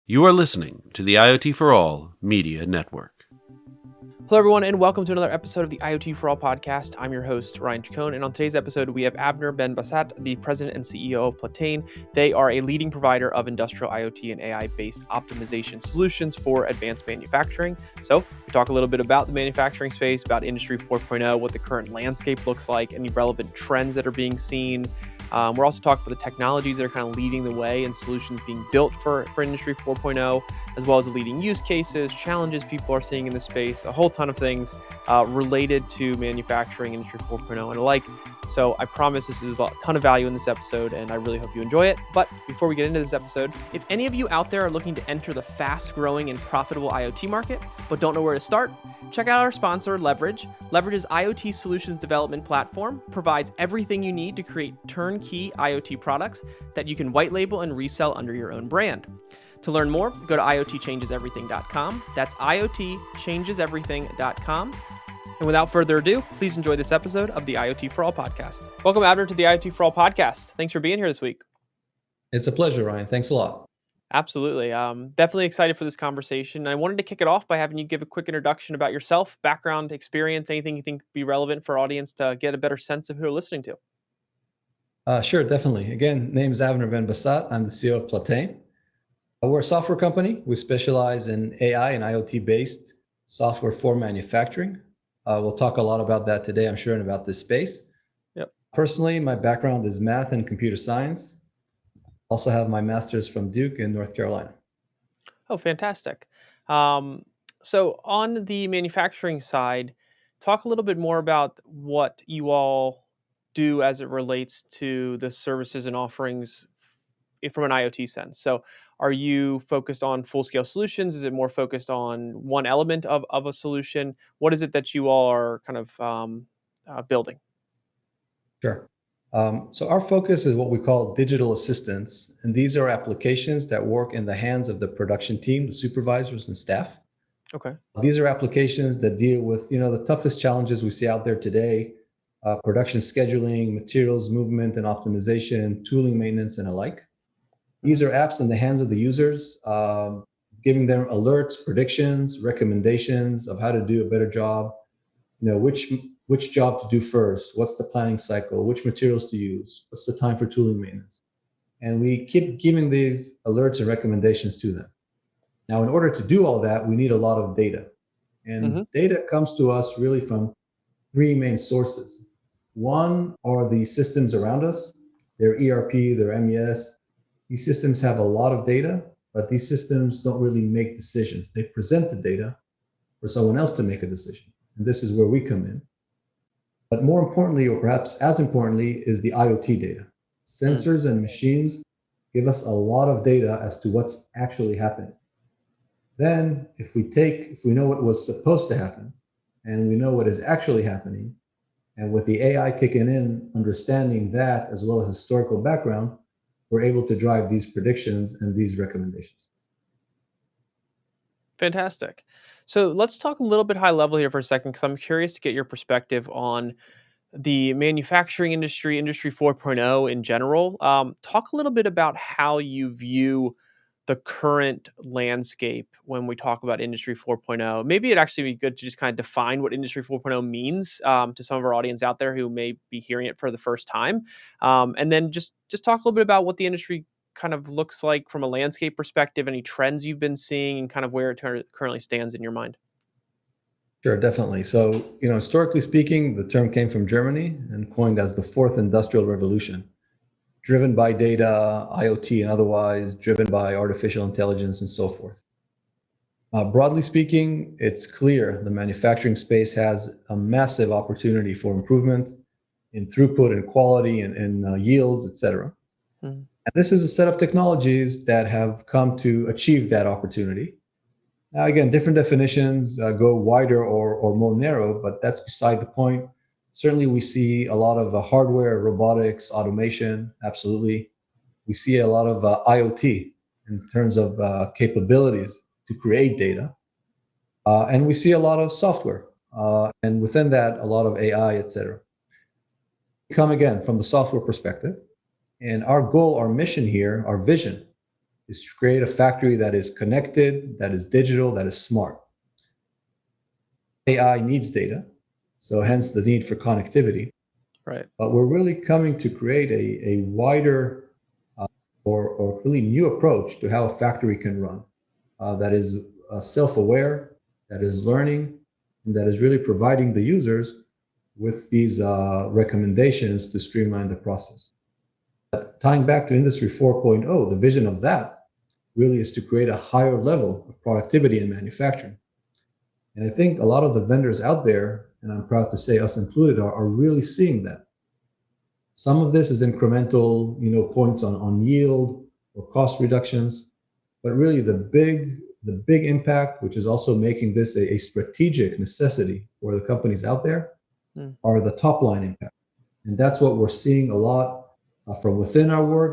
You are listening to the IoT For All Media Network. Hello, everyone, and welcome to another episode of the IoT For All Podcast. I'm your host, Ryan Chacon, and on today's episode, we have Avner Ben-Bassat, the president and CEO of Plataine. They are a leading provider of industrial IoT and AI-based optimization solutions for advanced manufacturing. So we talk a little bit about the manufacturing space, about Industry 4.0, what the current landscape looks like, any relevant trends that are being seen. We're also talking about the technologies that are kind of leading the way and solutions being built for Industry 4.0, as well as the leading use cases, challenges people are seeing in the space, a whole ton of things related to manufacturing, Industry 4.0 and alike. So I promise this is a ton of value in this episode, and I really hope you enjoy it. But before we get into this episode, if any of you out there are looking to enter the fast-growing and profitable IoT market, but don't know where to start, check out our sponsor, Leverage. Leverage's IoT solutions development platform provides everything you need to create turnkey IoT products that you can white label and resell under your own brand. To learn more, go to iotchangeseverything.com. That's iotchangeseverything.com. And without further ado, please enjoy this episode of the IoT For All Podcast. Welcome, Avner, to the IoT For All Podcast. Thanks for being here this week. It's a pleasure, Ryan. Thanks a lot. Absolutely. Definitely excited for this conversation. I wanted to kick it off by having you give a quick introduction about yourself, background, experience, anything you think would be relevant for our audience to get a better sense of who they're listening to. Sure, definitely. Again, name is Avner Ben-Bassat. I'm the CEO of Plataine. We're a software company. We specialize in AI and IoT-based software for manufacturing. We'll talk a lot about that today, I'm sure, and about this space. Yep. Personally, my background is math and computer science. Also have my master's from Duke in North Carolina. Oh, fantastic. So on the manufacturing side, talk a little bit more about what you all do as it relates to the services and offerings from an IoT sense. So are you focused on full-scale solutions? Is it more focused on one element of a solution? What is it that you all are kind of building? Sure. So our focus is what we call digital assistants, and these are applications that work in the hands of the production team, the supervisors and staff. Okay. These are applications that deal with, the toughest challenges we see out there today, production scheduling, materials movement and optimization, tooling maintenance, and alike. These are apps in the hands of the users, giving them alerts, predictions, recommendations of how to do a better job, which job to do first, what's the planning cycle, which materials to use, what's the time for tooling maintenance. And we keep giving these alerts and recommendations to them. Now, in order to do all that, we need a lot of data. And data comes to us really from three main sources. One are the systems around us, their ERP, their MES. These systems have a lot of data, but these systems don't really make decisions. They present the data for someone else to make a decision. And this is where we come in. But more importantly, or perhaps as importantly, is the IoT data. Sensors and machines give us a lot of data as to what's actually happening. Then, if we know what was supposed to happen, and we know what is actually happening, and with the AI kicking in, understanding that as well as historical background, we're able to drive these predictions and these recommendations. Fantastic. So let's talk a little bit high level here for a second, because I'm curious to get your perspective on the manufacturing industry, Industry 4.0 in general. Talk a little bit about how you view the current landscape when we talk about Industry 4.0. Maybe it'd actually be good to just kind of define what Industry 4.0 means to some of our audience out there who may be hearing it for the first time. And then just talk a little bit about what the industry kind of looks like from a landscape perspective, any trends you've been seeing, and kind of where it currently stands in your mind. Sure, definitely. So, historically speaking, the term came from Germany and coined as the fourth industrial revolution, driven by data, IoT and otherwise, driven by artificial intelligence and so forth. Broadly speaking, it's clear the manufacturing space has a massive opportunity for improvement in throughput and quality and yields, et cetera. And this is a set of technologies that have come to achieve that opportunity. Now, again, different definitions go wider or more narrow, but that's beside the point. Certainly, we see a lot of hardware, robotics, automation, absolutely. We see a lot of IoT in terms of capabilities to create data. And we see a lot of software. And within that, a lot of AI, et cetera. We come again from the software perspective. And our goal, our mission here, our vision, is to create a factory that is connected, that is digital, that is smart. AI needs data, so hence the need for connectivity. Right. But we're really coming to create a wider or really new approach to how a factory can run that is self-aware, that is learning, and that is really providing the users with these recommendations to streamline the process. But tying back to Industry 4.0, the vision of that really is to create a higher level of productivity in manufacturing. And I think a lot of the vendors out there, and I'm proud to say us included, are really seeing that. Some of this is incremental, points on yield or cost reductions, but really the big impact, which is also making this a strategic necessity for the companies out there, are the top line impact. And that's what we're seeing a lot from within our work,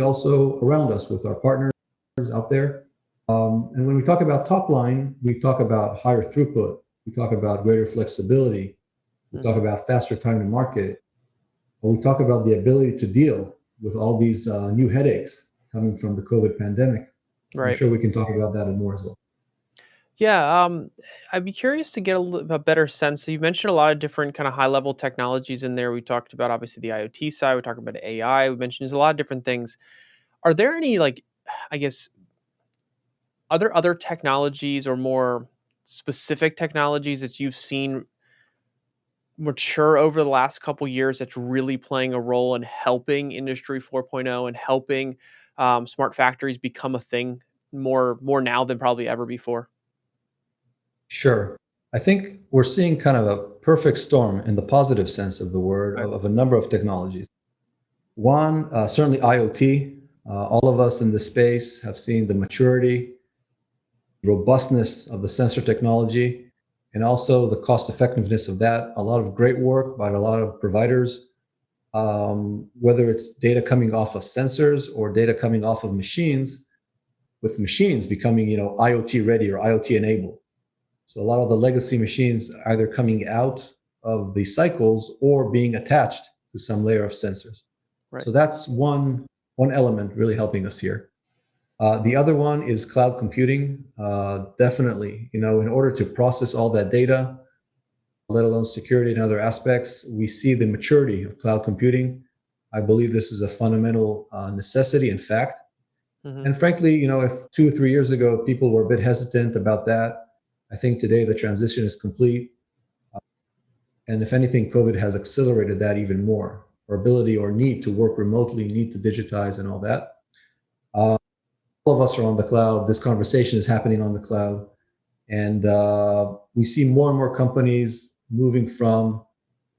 also around us with our partners out there. And when we talk about top line, we talk about higher throughput, we talk about greater flexibility, we talk about faster time to market, or we talk about the ability to deal with all these new headaches coming from the COVID pandemic. Right. I'm sure we can talk about that and more as well. Yeah, I'd be curious to get a better sense. So you mentioned a lot of different kind of high level technologies in there. We talked about obviously the IoT side. We talked about AI. We mentioned there's a lot of different things. Are there any I guess, are there other technologies or more specific technologies that you've seen mature over the last couple years that's really playing a role in helping Industry 4.0 and helping smart factories become a thing more now than probably ever before? Sure. I think we're seeing kind of a perfect storm in the positive sense of the word of a number of technologies. One, certainly IoT. All of us in this space have seen the maturity, robustness of the sensor technology, and also the cost effectiveness of that. A lot of great work by a lot of providers, whether it's data coming off of sensors or data coming off of machines, with machines becoming IoT ready or IoT enabled. So a lot of the legacy machines are either coming out of the cycles or being attached to some layer of sensors. Right. So that's one element really helping us here. The other one is cloud computing. Definitely, in order to process all that data, let alone security and other aspects, we see the maturity of cloud computing. I believe this is a fundamental necessity, in fact. Mm-hmm. And frankly, if 2 or 3 years ago people were a bit hesitant about that, I think today the transition is complete. And if anything, COVID has accelerated that even more. Our ability or need to work remotely, need to digitize and all that. All of us are on the cloud. This conversation is happening on the cloud. And we see more and more companies moving from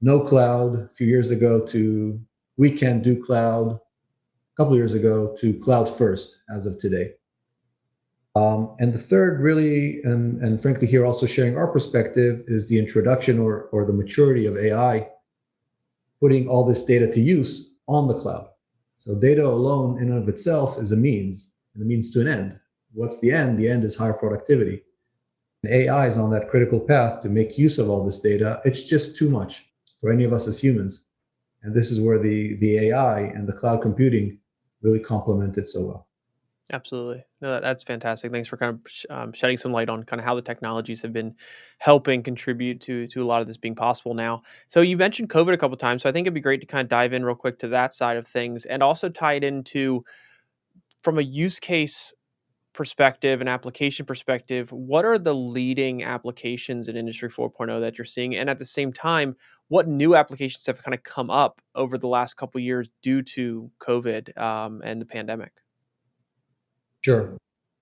no cloud a few years ago to we can do cloud a couple of years ago to cloud first as of today. And the third really, and frankly here also sharing our perspective, is the introduction or the maturity of AI, putting all this data to use on the cloud. So data alone in and of itself is a means, and a means to an end. What's the end? The end is higher productivity. And AI is on that critical path to make use of all this data. It's just too much for any of us as humans. And this is where the AI and the cloud computing really complement it so well. Absolutely. No, that's fantastic. Thanks for kind of shedding some light on kind of how the technologies have been helping contribute to a lot of this being possible now. So you mentioned COVID a couple of times, so I think it'd be great to kind of dive in real quick to that side of things and also tie it into from a use case perspective and application perspective, what are the leading applications in Industry 4.0 that you're seeing? And at the same time, what new applications have kind of come up over the last couple of years due to COVID and the pandemic? Sure.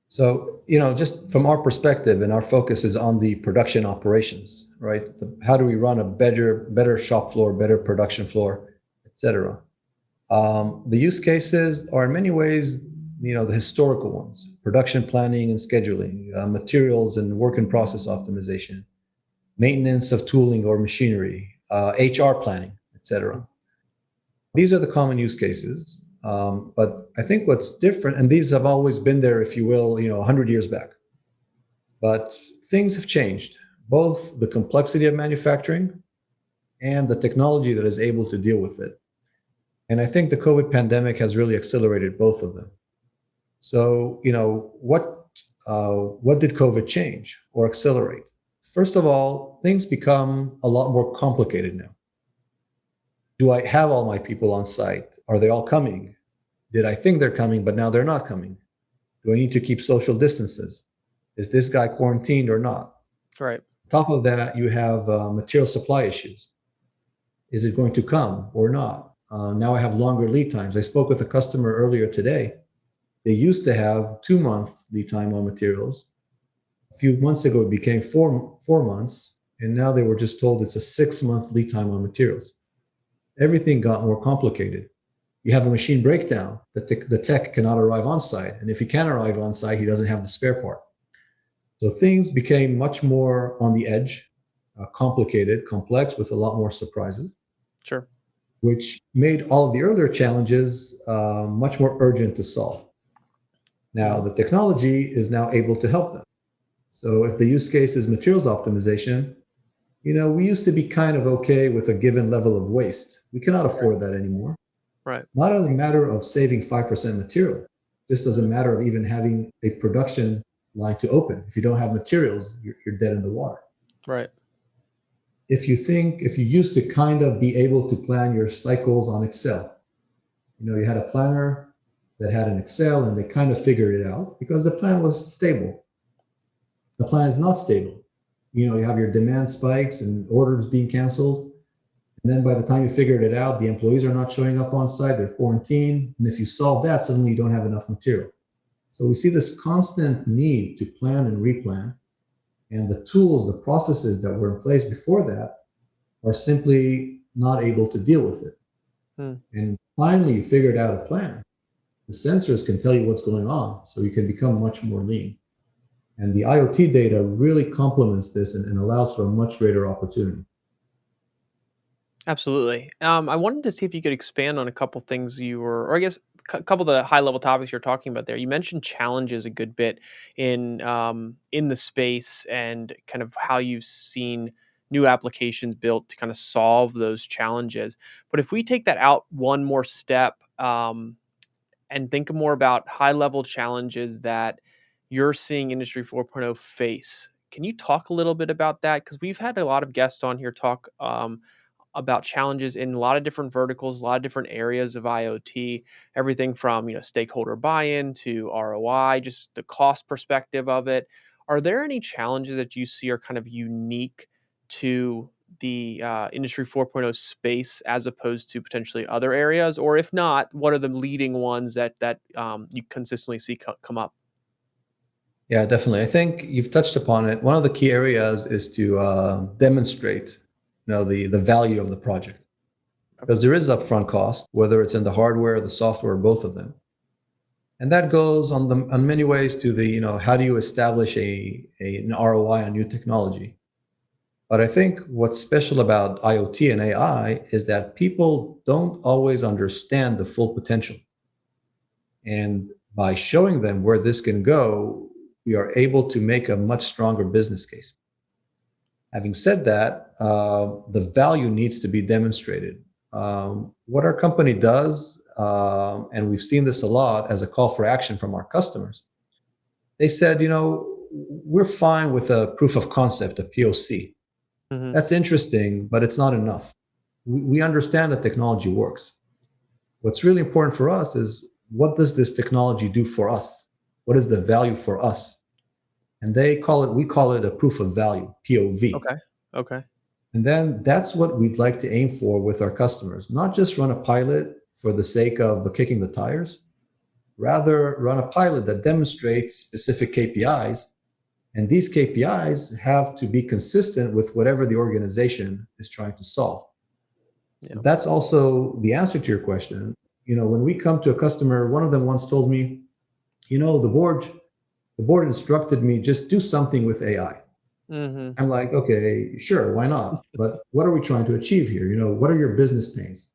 So, just from our perspective, and our focus is on the production operations, right? How do we run a better shop floor, better production floor, et cetera? The use cases are in many ways, the historical ones: production planning and scheduling, materials and work in process optimization, maintenance of tooling or machinery, HR planning, et cetera. These are the common use cases. But I think what's different, and these have always been there, if you will, 100 years back, but things have changed, both the complexity of manufacturing and the technology that is able to deal with it. And I think the COVID pandemic has really accelerated both of them. So, what did COVID change or accelerate? First of all, things become a lot more complicated now. Do I have all my people on site? Are they all coming? Did I think they're coming, but now they're not coming? Do I need to keep social distances? Is this guy quarantined or not? Right. On top of that, you have material supply issues. Is it going to come or not? Now I have longer lead times. I spoke with a customer earlier today. They used to have 2-month lead time on materials. A few months ago, it became four months, and now they were just told it's a 6-month lead time on materials. Everything got more complicated. You have a machine breakdown that the tech cannot arrive on site, and if he can arrive on site, he doesn't have the spare part. So things became much more on the edge, complicated, complex, with a lot more surprises. Sure. Which made all of the earlier challenges much more urgent to solve. Now, the technology is now able to help them. So if the use case is materials optimization, we used to be kind of okay with a given level of waste. We cannot afford that anymore. Right. Not a matter of saving 5% material, just as a matter of even having a production line to open. If you don't have materials, you're dead in the water. Right. If you used to kind of be able to plan your cycles on Excel, you had a planner that had an Excel and they kind of figured it out because the plan was stable. The plan is not stable. You have your demand spikes and orders being canceled. And then by the time you figured it out, the employees are not showing up on site, they're quarantined. And if you solve that, suddenly you don't have enough material. So we see this constant need to plan and replan. And the tools, the processes that were in place before that are simply not able to deal with it. And finally, you figured out a plan. The sensors can tell you what's going on, so you can become much more lean. And the IoT data really complements this and allows for a much greater opportunity. Absolutely. I wanted to see if you could expand on a couple things or I guess a couple of the high level topics you're talking about there. You mentioned challenges a good bit in the space and kind of how you've seen new applications built to kind of solve those challenges. But if we take that out one more step and think more about high level challenges that you're seeing Industry 4.0 face, can you talk a little bit about that? Because we've had a lot of guests on here talk about challenges in a lot of different verticals, a lot of different areas of IoT, everything from stakeholder buy-in to ROI, just the cost perspective of it. Are there any challenges that you see are kind of unique to the Industry 4.0 space as opposed to potentially other areas? Or if not, what are the leading ones that you consistently see come up? Yeah, definitely. I think you've touched upon it. One of the key areas is to demonstrate the value of the project, because there is upfront cost, whether it's in the hardware, the software, or both of them. And that goes on many ways to the, how do you establish an ROI on new technology? But I think what's special about IoT and AI is that people don't always understand the full potential. And by showing them where this can go, we are able to make a much stronger business case. Having said that, the value needs to be demonstrated. What our company does, and we've seen this a lot as a call for action from our customers, they said, we're fine with a proof of concept, a POC. Mm-hmm. That's interesting, but it's not enough. We understand that technology works. What's really important for us is, what does this technology do for us? What is the value for us? And we call it a proof of value, POV. Okay. And then that's what we'd like to aim for with our customers. Not just run a pilot for the sake of kicking the tires, rather run a pilot that demonstrates specific KPIs. And these KPIs have to be consistent with whatever the organization is trying to solve. Yeah. So that's also the answer to your question. When we come to a customer, one of them once told me, the board instructed me just do something with AI. Mm-hmm. I'm like, okay, sure, why not? But what are we trying to achieve here? What are your business pains?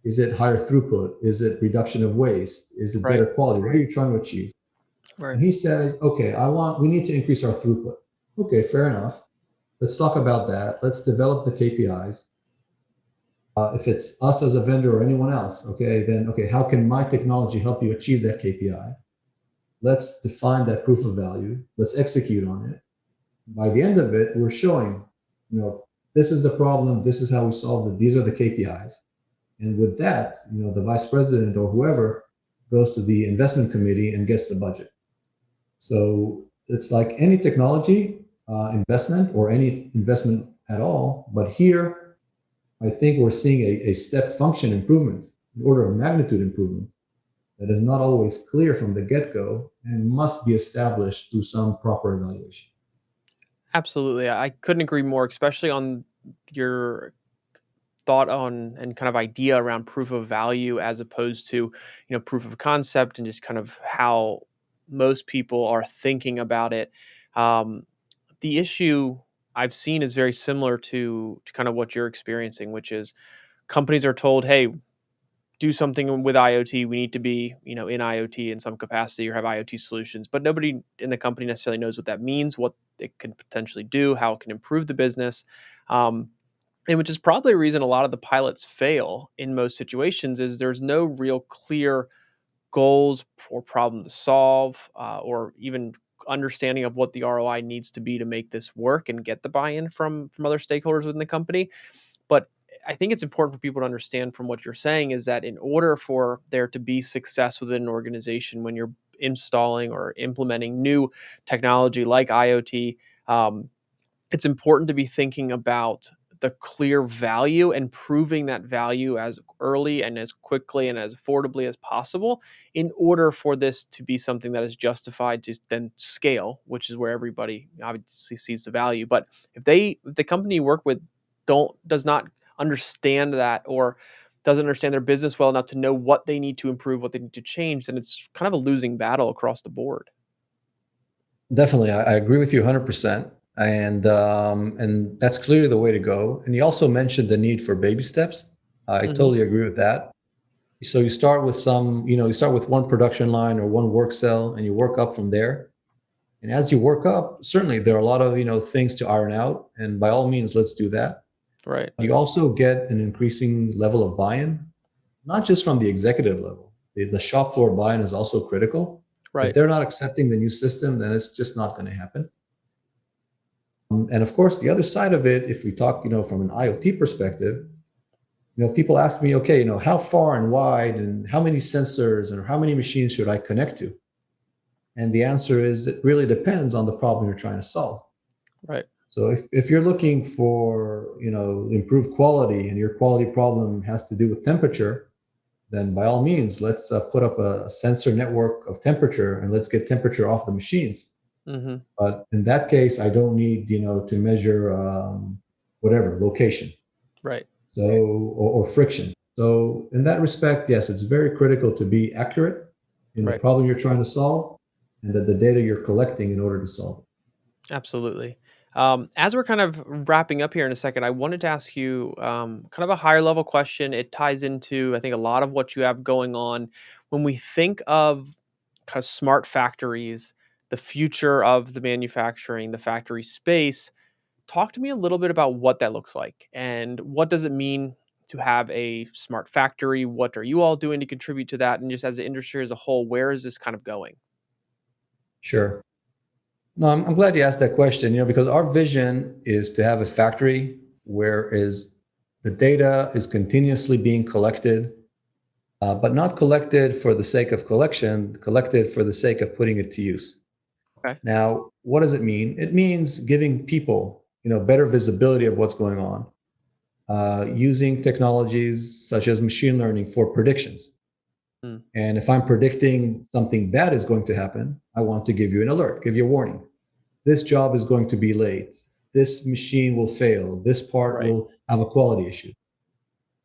Is it higher throughput? Is it reduction of waste? Is it better quality? What are you trying to achieve? Right. And he says, okay, we need to increase our throughput. Okay, fair enough. Let's talk about that. Let's develop the KPIs. If it's us as a vendor or anyone else, okay, how can my technology help you achieve that KPI? let's define that proof of value. Let's execute on it. By the end of it, we're showing, this is the problem. This is how we solved it. These are the KPIs. And with that, the vice president or whoever goes to the investment committee and gets the budget. So it's like any technology investment or any investment at all. But here, I think we're seeing a step function improvement, an order of magnitude improvement that is not always clear from the get-go and must be established through some proper evaluation. Absolutely. I couldn't agree more, especially on your thought on and kind of idea around proof of value as opposed to, proof of concept, and just kind of how most people are thinking about it. The issue I've seen is very similar to kind of what you're experiencing, which is companies are told, hey, do something with IoT. We need to be, in IoT in some capacity or have IoT solutions, but nobody in the company necessarily knows what that means, what it can potentially do, how it can improve the business. And which is probably a reason a lot of the pilots fail in most situations is there's no real clear goals or problem to solve, or even understanding of what the ROI needs to be to make this work and get the buy-in from other stakeholders within the company. But I think it's important for people to understand from what you're saying is that in order for there to be success within an organization when you're installing or implementing new technology like IoT, it's important to be thinking about the clear value and proving that value as early and as quickly and as affordably as possible in order for this to be something that is justified to then scale, which is where everybody obviously sees the value. But if the company you work with does not understand that, or doesn't understand their business well enough to know what they need to improve, what they need to change, then it's kind of a losing battle across the board. Definitely, I agree with you 100%, and that's clearly the way to go. And you also mentioned the need for baby steps. I totally agree with that. So you start with you start with one production line or one work cell, and you work up from there. And as you work up, certainly there are a lot of things to iron out, and by all means, let's do that. Right. You also get an increasing level of buy-in, not just from the executive level. The shop floor buy-in is also critical. Right. If they're not accepting the new system, then it's just not going to happen. And of course, the other side of it, if we talk, from an IoT perspective, people ask me, okay, how far and wide and how many sensors and how many machines should I connect to? And the answer is it really depends on the problem you're trying to solve. Right. So if you're looking for, improved quality and your quality problem has to do with temperature, then by all means, let's put up a sensor network of temperature and let's get temperature off the machines. Mm-hmm. But in that case, I don't need, to measure whatever location. Right. So or friction. So in that respect, yes, it's very critical to be accurate in the problem you're trying to solve and that the data you're collecting in order to solve it. Absolutely. As we're kind of wrapping up here in a second, I wanted to ask you kind of a higher level question. It ties into, I think, a lot of what you have going on. When we think of kind of smart factories, the future of the manufacturing, the factory space, talk to me a little bit about what that looks like and what does it mean to have a smart factory? What are you all doing to contribute to that? And just as the industry as a whole, where is this kind of going? Sure. No, I'm glad you asked that question, because our vision is to have a factory where the data is continuously being collected, but not collected for the sake of collection, collected for the sake of putting it to use. Okay. Now, what does it mean? It means giving people, better visibility of what's going on, using technologies such as machine learning for predictions. And if I'm predicting something bad is going to happen, I want to give you an alert, give you a warning. This job is going to be late. This machine will fail. This part will have a quality issue.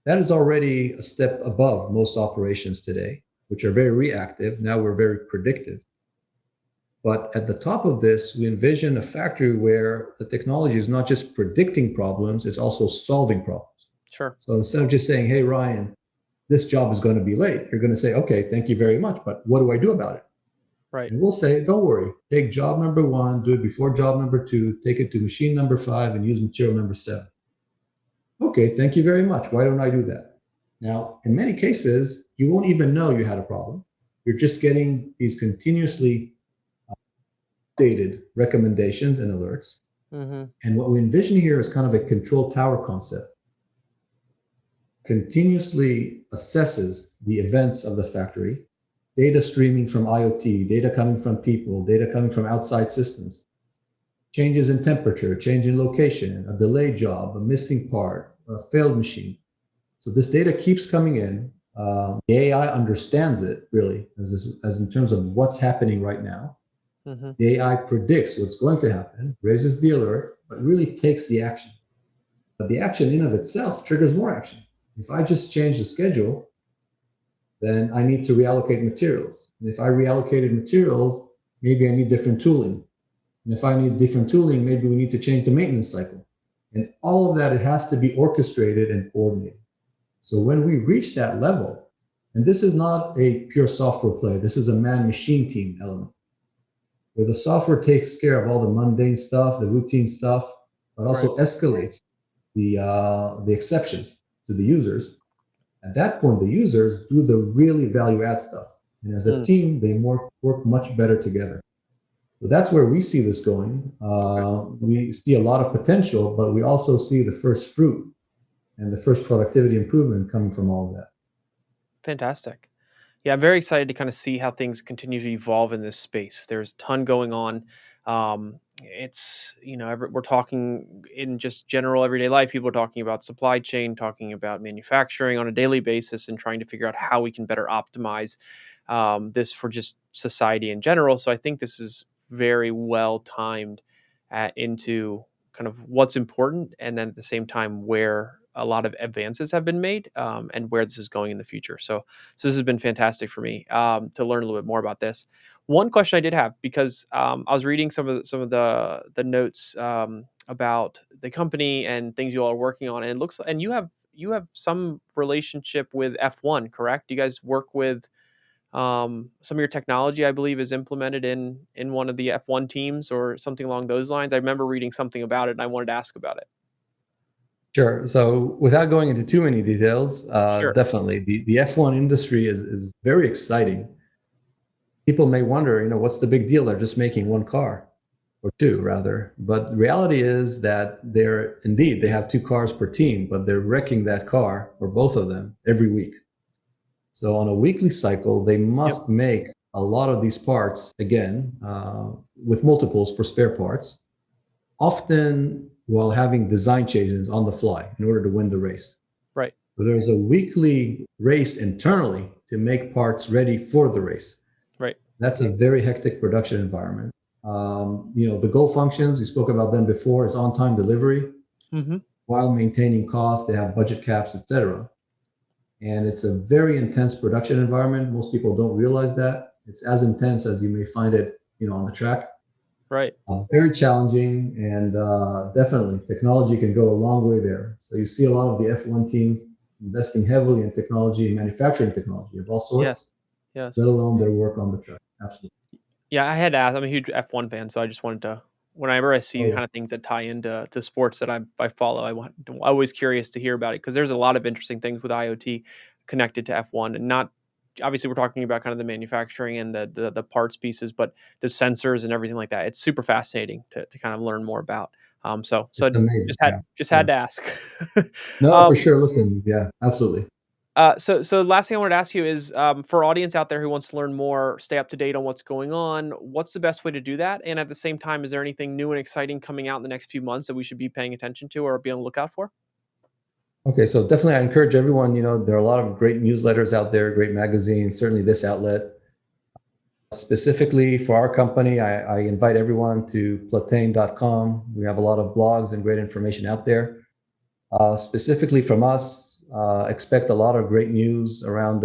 That is already a step above most operations today, which are very reactive. Now we're very predictive. But at the top of this, we envision a factory where the technology is not just predicting problems, it's also solving problems. Sure. So instead of just saying, hey, Ryan, this job is going to be late, you're going to say, okay, thank you very much, but what do I do about it? Right. And we'll say, don't worry, take job number 1, do it before job number 2, take it to machine number 5 and use material number 7. Okay, thank you very much. Why don't I do that? Now, in many cases, you won't even know you had a problem. you're just getting these continuously updated recommendations and alerts. And what we envision here is kind of a control tower concept. Continuously assesses the events of the factory, data streaming from IoT, data coming from people, data coming from outside systems, changes in temperature, change in location, a delayed job, a missing part, a failed machine. So this data keeps coming in. The AI understands it really as in terms of what's happening right now. The AI predicts what's going to happen, raises the alert, but really takes the action. But the action in of itself triggers more action. If I just change the schedule, then I need to reallocate materials. And if I reallocated materials, maybe I need different tooling. And if I need different tooling, maybe we need to change the maintenance cycle. And all of that, it has to be orchestrated and coordinated. So when we reach that level, and this is not a pure software play, this is a man-machine team element, where the software takes care of all the mundane stuff, the routine stuff, but also escalates the exceptions to the users. At that point, the users do the really value-add stuff. And as a team, they work much better together. So that's where we see this going. We see a lot of potential, but we also see the first fruit and the first productivity improvement coming from all of that. Fantastic. Yeah, I'm very excited to kind of see how things continue to evolve in this space. There's a ton going on. We're talking in just general everyday life. People are talking about supply chain, talking about manufacturing on a daily basis, and trying to figure out how we can better optimize this for just society in general. So I think this is very well timed into kind of what's important, and then at the same time where a lot of advances have been made, and where this is going in the future. So this has been fantastic for me to learn a little bit more about this. One question I did have, because I was reading some of the notes about the company and things you all are working on, and it looks, and you have some relationship with F1, correct? You guys work with some of your technology, I believe, is implemented in one of the F1 teams or something along those lines. I remember reading something about it, and I wanted to ask about it. Sure. So without going into too many details, Sure. definitely the F1 industry is very exciting. People may wonder, what's the big deal? They're just making one car, or two rather. But the reality is that they have two cars per team, but they're wrecking that car, or both of them, every week. So on a weekly cycle, they must make a lot of these parts, again, with multiples for spare parts, often while having design changes on the fly in order to win the race. Right. So there's a weekly race internally to make parts ready for the race. Right. That's a very hectic production environment. The goal functions, we spoke about them before, is on-time delivery while maintaining costs. They have budget caps, etc. And it's a very intense production environment. Most people don't realize that. It's as intense as you may find it, on the track. Right. Very challenging, and definitely technology can go a long way there. So you see a lot of the F1 teams investing heavily in technology and manufacturing technology of all sorts, yes. let alone their work on the track. Absolutely. Yeah, I had to ask. I'm a huge F1 fan, so I just wanted to, whenever I see kind of things that tie into sports that I follow, I'm always curious to hear about it, because there's a lot of interesting things with IoT connected to F1, and not obviously we're talking about kind of the manufacturing and the parts pieces, but the sensors and everything like that. It's super fascinating to kind of learn more about. So amazing. Had to ask. No, for sure. Listen, yeah, absolutely. So last thing I wanted to ask you is, for audience out there who wants to learn more, stay up to date on what's going on, what's the best way to do that? And at the same time, is there anything new and exciting coming out in the next few months that we should be paying attention to or be on the lookout for? Okay, so definitely I encourage everyone, there are a lot of great newsletters out there, great magazines, certainly this outlet. Specifically for our company, I invite everyone to plataine.com. We have a lot of blogs and great information out there. Specifically from us, expect a lot of great news around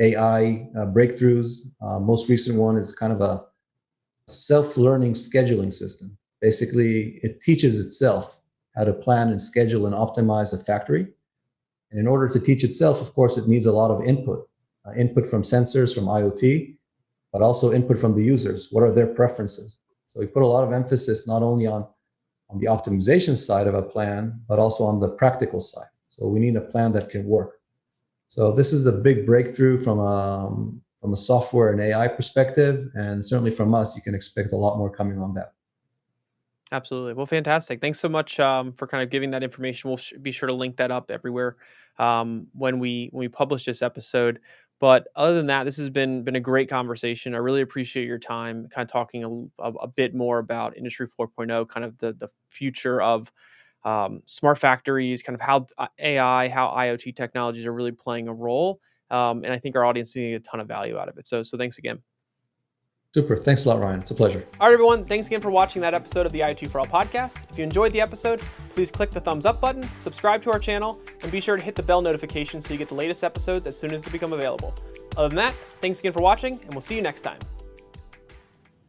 AI breakthroughs. Most recent one is kind of a self-learning scheduling system. Basically, it teaches itself how to plan and schedule and optimize a factory. And in order to teach itself, of course, it needs a lot of input from sensors, from IoT, but also input from the users. What are their preferences? So we put a lot of emphasis not only on the optimization side of a plan, but also on the practical side. So we need a plan that can work. So this is a big breakthrough from from a software and AI perspective. And certainly from us, you can expect a lot more coming on that. Absolutely. Well, fantastic. Thanks so much for kind of giving that information. We'll be sure to link that up everywhere when we publish this episode. But other than that, this has been a great conversation. I really appreciate your time, kind of talking a bit more about Industry 4.0, kind of the future of smart factories, kind of how AI, how IoT technologies are really playing a role. And I think our audience is getting a ton of value out of it. So thanks again. Super. Thanks a lot, Ryan. It's a pleasure. All right, everyone. Thanks again for watching that episode of the IoT For All podcast. If you enjoyed the episode, please click the thumbs up button, subscribe to our channel, and be sure to hit the bell notification so you get the latest episodes as soon as they become available. Other than that, thanks again for watching, and we'll see you next time.